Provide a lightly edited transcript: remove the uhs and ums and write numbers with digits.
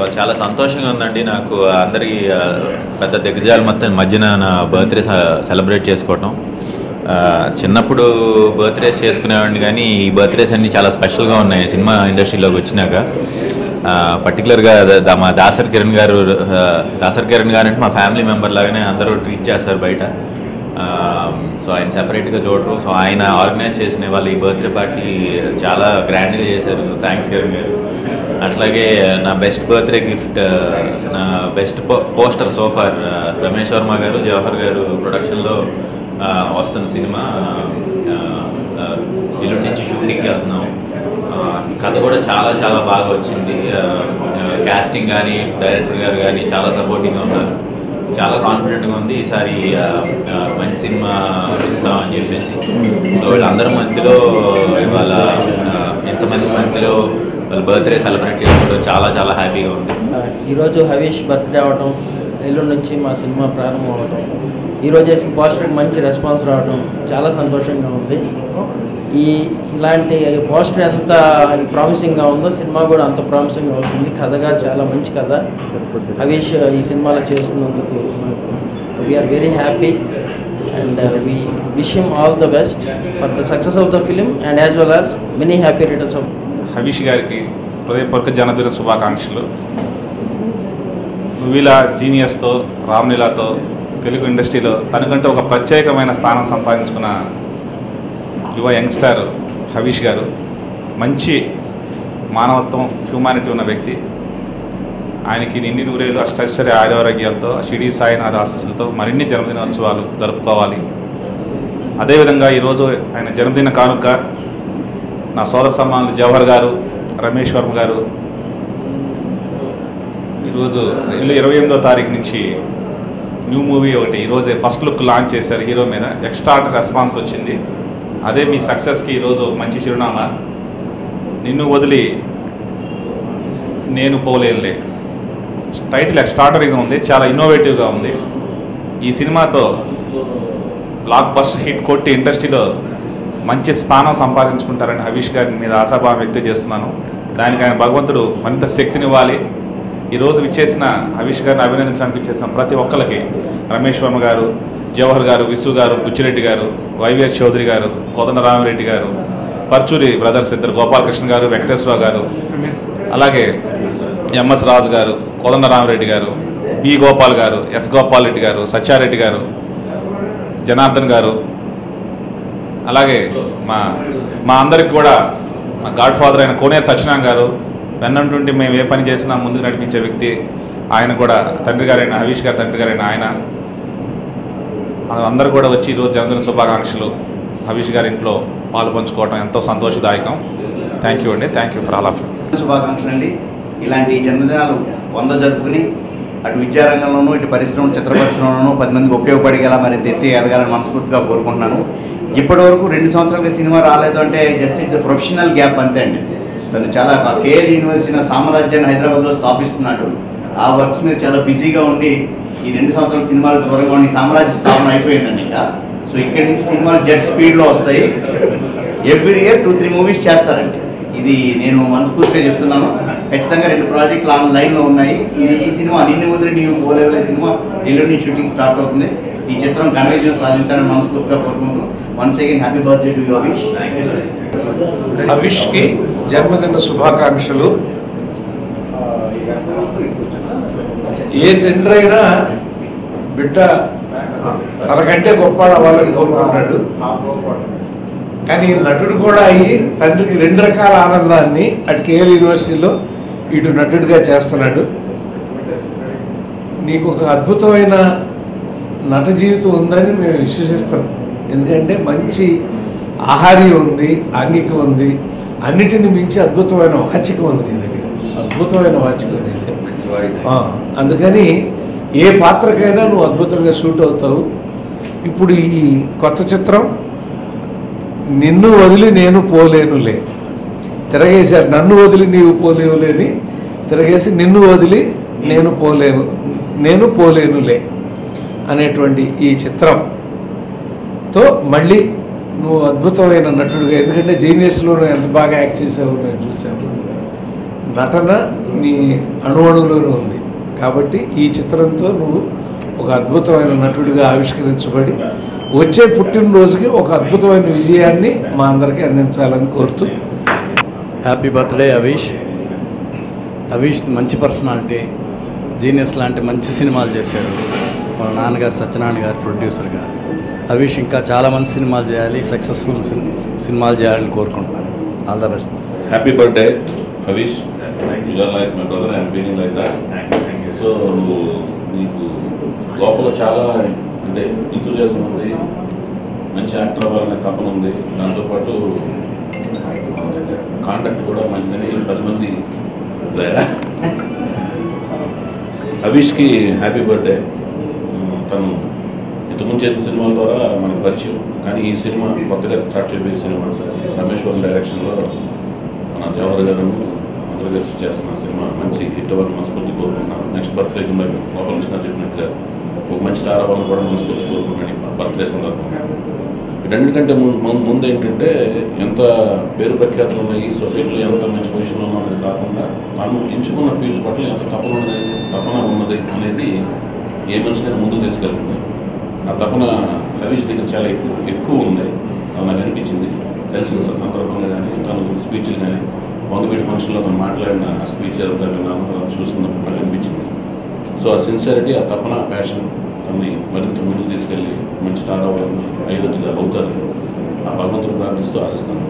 ఇవాళ చాలా సంతోషంగా ఉందండి నాకు. అందరికీ పెద్ద దిగ్గజాల మధ్యన నా బర్త్డే సెలబ్రేట్ చేసుకోవటం. చిన్నప్పుడు బర్త్డేస్ చేసుకునేవాడిని, కానీ ఈ బర్త్డేస్ అన్నీ చాలా స్పెషల్గా ఉన్నాయి సినిమా ఇండస్ట్రీలోకి వచ్చినాక. పర్టికులర్గా మా దాసర్ కిరణ్ గారు అంటే మా ఫ్యామిలీ మెంబర్ లాగానే అందరూ ట్రీట్ చేస్తారు బయట. సో ఆయన సెపరేట్గా చూడరు. సో ఆయన ఆర్గనైజ్ చేసిన వాళ్ళు ఈ బర్త్డే పార్టీ చాలా గ్రాండ్గా చేశారు. థ్యాంక్స్ కిరణ్ గారు. అట్లాగే నా బెస్ట్ బర్త్డే గిఫ్ట్, నా best poster so far Ramesh Varma గారు, జవహర్ గారు ప్రొడక్షన్లో వస్తున్న సినిమా. ఇల్లు నుంచి షూటింగ్కి వెళ్తున్నాం. కథ కూడా చాలా చాలా బాగా వచ్చింది. కాస్టింగ్ కానీ డైరెక్టర్ గారు కానీ చాలా సపోర్టింగ్గా ఉన్నారు. చాలా కాన్ఫిడెంట్గా ఉంది ఈసారి మంచి సినిమా ఇస్తామని చెప్పేసి. సో వీళ్ళందరి మధ్యలో ఇవాళ ఎంతమంది మధ్యలో వాళ్ళ బర్త్డే సెలబ్రేట్ చేసుకోవడం చాలా చాలా హ్యాపీగా ఉంది. ఈరోజు హవీష్ బర్త్డే అవ్వటం, ఎల్లుండి నుంచి మా సినిమా ప్రారంభం అవటం, ఈరోజు వేసిన పోస్టర్కి మంచి రెస్పాన్స్ రావడం చాలా సంతోషంగా ఉంది. ఇలాంటి పోస్టర్ ఎంత ప్రామిసింగ్గా ఉందో సినిమా కూడా అంత ప్రామిసింగ్గా వస్తుంది. కథగా చాలా మంచి కథ హవీష్ ఈ సినిమాలో చేస్తున్నందుకు we are very happy and we wish him all the best for the success of the film and as well as many happy returns of. Havish గారికి హృదయపూర్వక జన్మదిన శుభాకాంక్షలు. నువ్విలా జీనియస్తో, రామ్లీలాతో తెలుగు ఇండస్ట్రీలో తనకంటే ఒక ప్రత్యేకమైన స్థానం సంపాదించుకున్న యువ యంగ్స్టర్ హవీష్ గారు. మంచి మానవత్వం, హ్యూమానిటీ ఉన్న వ్యక్తి. ఆయనకి నిండి నూరేళ్ళు అష్టైశ్వర్య ఆరోగ్యాలతో, షిరిడి సాయినాథ్ ఆశీస్సులతో మరిన్ని జన్మదినోత్సవాలు జరుపుకోవాలి. అదేవిధంగా ఈరోజు ఆయన జన్మదిన కానుక నా సోదర సమానులు జవహర్ గారు, రమేష్ వర్మ గారు ఈరోజు 28వ తారీఖు నుంచి న్యూ మూవీ ఒకటి ఈరోజు ఫస్ట్ లుక్ లాంచ్ చేశారు. హీరో మీద ఎక్స్ట్రార్డినరీ రెస్పాన్స్ వచ్చింది. అదే మీ సక్సెస్కి ఈరోజు మంచి చిరునామా. నిన్ను వదిలి నేను పోలేనులే టైటిల్ ఎక్స్ట్రార్డినరీగా ఉంది, చాలా ఇన్నోవేటివ్గా ఉంది. ఈ సినిమాతో బ్లాక్ బస్టర్ హిట్ కొట్టి ఇండస్ట్రీలో మంచి స్థానం సంపాదించుకుంటారని హవీష్ గారి మీద ఆశాభావం వ్యక్తం చేస్తున్నాను. దానికి ఆయన భగవంతుడు మరింత శక్తినివ్వాలి. ఈరోజు విచ్చేసిన హవీష్ గారిని అభినందించడానికి ఇచ్చేసిన ప్రతి ఒక్కరికి రమేష్ వర్మ గారు, జవహర్ గారు, విసు గారు, బుచ్చిరెడ్డి గారు, వైవిఎస్ చౌదరి గారు, కోదండ రామిరెడ్డి గారు, పర్చూరి బ్రదర్స్ ఇద్దరు గోపాలకృష్ణ గారు, వెంకటేశ్వరరావు గారు, అలాగే ఎంఎస్ రాజు గారు, కోదండ రామిరెడ్డి గారు, బి గోపాల్ గారు, ఎస్ గోపాల్ రెడ్డి గారు, సత్యారెడ్డి గారు, జనార్దన్ గారు, అలాగే మా అందరికి కూడా మా గాడ్ ఫాదర్ అయిన కోనేరు సత్యనారాయణ గారు, వెన్నంటుండి మేము ఏ పని చేసినా ముందుకు నడిపించే వ్యక్తి. ఆయన కూడా తండ్రి గారైన హవీష్ గారి తండ్రి గారైన ఆయన అందరూ కూడా వచ్చి ఈరోజు జన్మదిన శుభాకాంక్షలు హవీష్ గారి ఇంట్లో పాలు పంచుకోవడం ఎంతో సంతోషదాయకం. థ్యాంక్ యూ అండి. Thank you for all of you. శుభాకాంక్షలు అండి. ఇలాంటి జన్మదినాలు 100 జరుపుకుని అటు విద్యారంగంలోనూ, ఇటు పరిశ్రమ, చిత్ర పరిశ్రమలోనూ 10 మందికి ఉపయోగపడేలా మరింత ఎత్తి ఎదగాలని మనస్ఫూర్తిగా కోరుకుంటున్నాను. ఇప్పటివరకు 2 సంవత్సరాలుగా సినిమా రాలేదు అంటే జస్ట్ ఇట్స్ ప్రొఫెషనల్ గ్యాప్ అంతే అండి. తను చాలా కేఎల్ యూనివర్సిటీ సామ్రాజ్యాన్ని హైదరాబాద్లో స్థాపిస్తున్నాడు. ఆ వర్క్స్ మీద చాలా బిజీగా ఉండి ఈ 2 సంవత్సరాల సినిమాలకు దూరంగా ఉండి సామ్రాజ్య స్థాపన అయిపోయిందండి ఇంకా. సో ఇక్కడి నుంచి సినిమాలు జెట్ స్పీడ్లో వస్తాయి. ఎవ్రీ ఇయర్ 2-3 మూవీస్ చేస్తారండి. ఇది నేను మనస్ఫూర్తిగా చెప్తున్నాను. ఖచ్చితంగా 2 ప్రాజెక్టులు లైన్లో ఉన్నాయి. ఈ సినిమా నిన్ను వదిలి నీవు పోలేవలే సినిమా ఎల్లుండి షూటింగ్ స్టార్ట్ అవుతుంది. ఈ చిత్రం ఘన విజయం సాధించాలని మనస్ఫూర్తిగా కోరుకుంటూ once again happy birthday to you Havish. హవీష్కి జన్మదిన శుభాకాంక్షలు. ఏ తండ్రి అయినా బిడ్డ తనకంటే గొప్పవాడు అవ్వాలని కోరుకుంటాడు. కానీ నటుడు కూడా అయ్యి తండ్రికి 2 రకాల ఆనందాన్ని అటు కేఎల్ యూనివర్సిటీలో ఇటు నటుడిగా చేస్తున్నాడు. నీకు ఒక అద్భుతమైన నట జీవితం ఉందని మేము విశ్వసిస్తున్నాం. ఎందుకంటే మంచి ఆహార్యం ఉంది, ఆంగికం ఉంది, అన్నిటిని మించి అద్భుతమైన వాచికం ఉంది నీ దగ్గర. అద్భుతమైన వాచికం ఉంది. అందుకని ఏ పాత్రకైనా నువ్వు అద్భుతంగా షూట్ అవుతావు. ఇప్పుడు ఈ కొత్త చిత్రం నిన్ను వదిలి నేను పోలేనులే తిరగేశారు. నన్ను వదిలి నీవు పోలేవులేని తిరగేసి నిన్ను వదిలి నేను పోలేనులే అనేటువంటి ఈ చిత్రంతో మళ్ళీ నువ్వు అద్భుతమైన నటుడుగా, ఎందుకంటే జీనియస్లో ఎంత బాగా యాక్ట్ చేసావు నేను చూశాను. నటన నీ అణువణువులోనూ ఉంది. కాబట్టి ఈ చిత్రంతో నువ్వు ఒక అద్భుతమైన నటుడిగా ఆవిష్కరించబడి వచ్చే పుట్టినరోజుకి ఒక అద్భుతమైన విజయాన్ని మా అందరికీ అందించాలని కోరుతూ హ్యాపీ బర్త్డే అవిష్. అవిష్ మంచి పర్సనాలిటీ, జీనియస్ లాంటి మంచి సినిమాలు చేశారు. వాళ్ళ నాన్నగారు సత్యనారాయణ గారు ప్రొడ్యూసర్గా. అవిష్ ఇంకా చాలా మంచి సినిమాలు చేయాలి, సక్సెస్ఫుల్ సినిమాలు చేయాలని కోరుకుంటున్నాను. All the best. Happy birthday Havish. You are like my brother, I'm feeling like that. So నీకు లోపల చాలా అంటే ఎంతూజియాజం ఉంది, మంచి యాక్టర్ అవ్వాలనే తపన ఉంది. దాంతోపాటు కాంటాక్ట్ కూడా మంచిదని 10 మంది. అవిష్కి హ్యాపీ బర్త్డే. తను ఇంతకుముందు చేసిన సినిమాల ద్వారా మనకు పరిచయం, కానీ ఈ సినిమా కొత్తగా స్టార్ట్ చేయబోయే సినిమా రమేష్ వర్మ డైరెక్షన్లో మన జవహర్ గారు అందరూ కలిసి చేస్తున్న సినిమా మంచి హిట్ అవ్వాలని మనస్ఫూర్తి కోరుకుంటున్నాను. నెక్స్ట్ బర్త్డేకి మరి గోపాల్ కృష్ణ చెప్పినట్టుగా ఒక మంచి స్టార్ అవ్వాలని కూడా మనస్ఫూర్తి కోరుకుంటున్నాను బర్త్డే సందర్భంగా. వీటన్నిటికంటే ముందు ఏంటంటే ఎంత పేరు ప్రఖ్యాతులు ఉన్నాయి, సొసైటీలో ఎంత మంచి పొజిషన్లో ఉన్నది కాకుండా తను ఎంచుకున్న ఫీల్డ్ పట్ల ఎంత తపన ఉన్నది అనేది ఏ మనిషినైనా ముందు తీసుకెళ్తుంది. ఆ తపన అవిష్ దగ్గర చాలా ఎక్కువ ఉంది. అది నాకు అనిపించింది తెలిసిన సందర్భంగా కానీ, తను స్పీచ్లు కానీ, వంగవీటి ఫంక్షన్లో తను మాట్లాడిన ఆ స్పీచ్ అంతా విన్నాను, తను చూస్తున్నప్పుడు నాకు అనిపించింది. సో ఆ సిన్సియారిటీ, ఆ తపన, ప్యాషన్ తనని మరింత ముందుకు తీసుకెళ్ళి మంచి స్టార్ అవ్వాలని అయోధ్యగా అవుతారని ఆ భగవంతుడు ప్రార్థిస్తూ ఆశిస్తాను.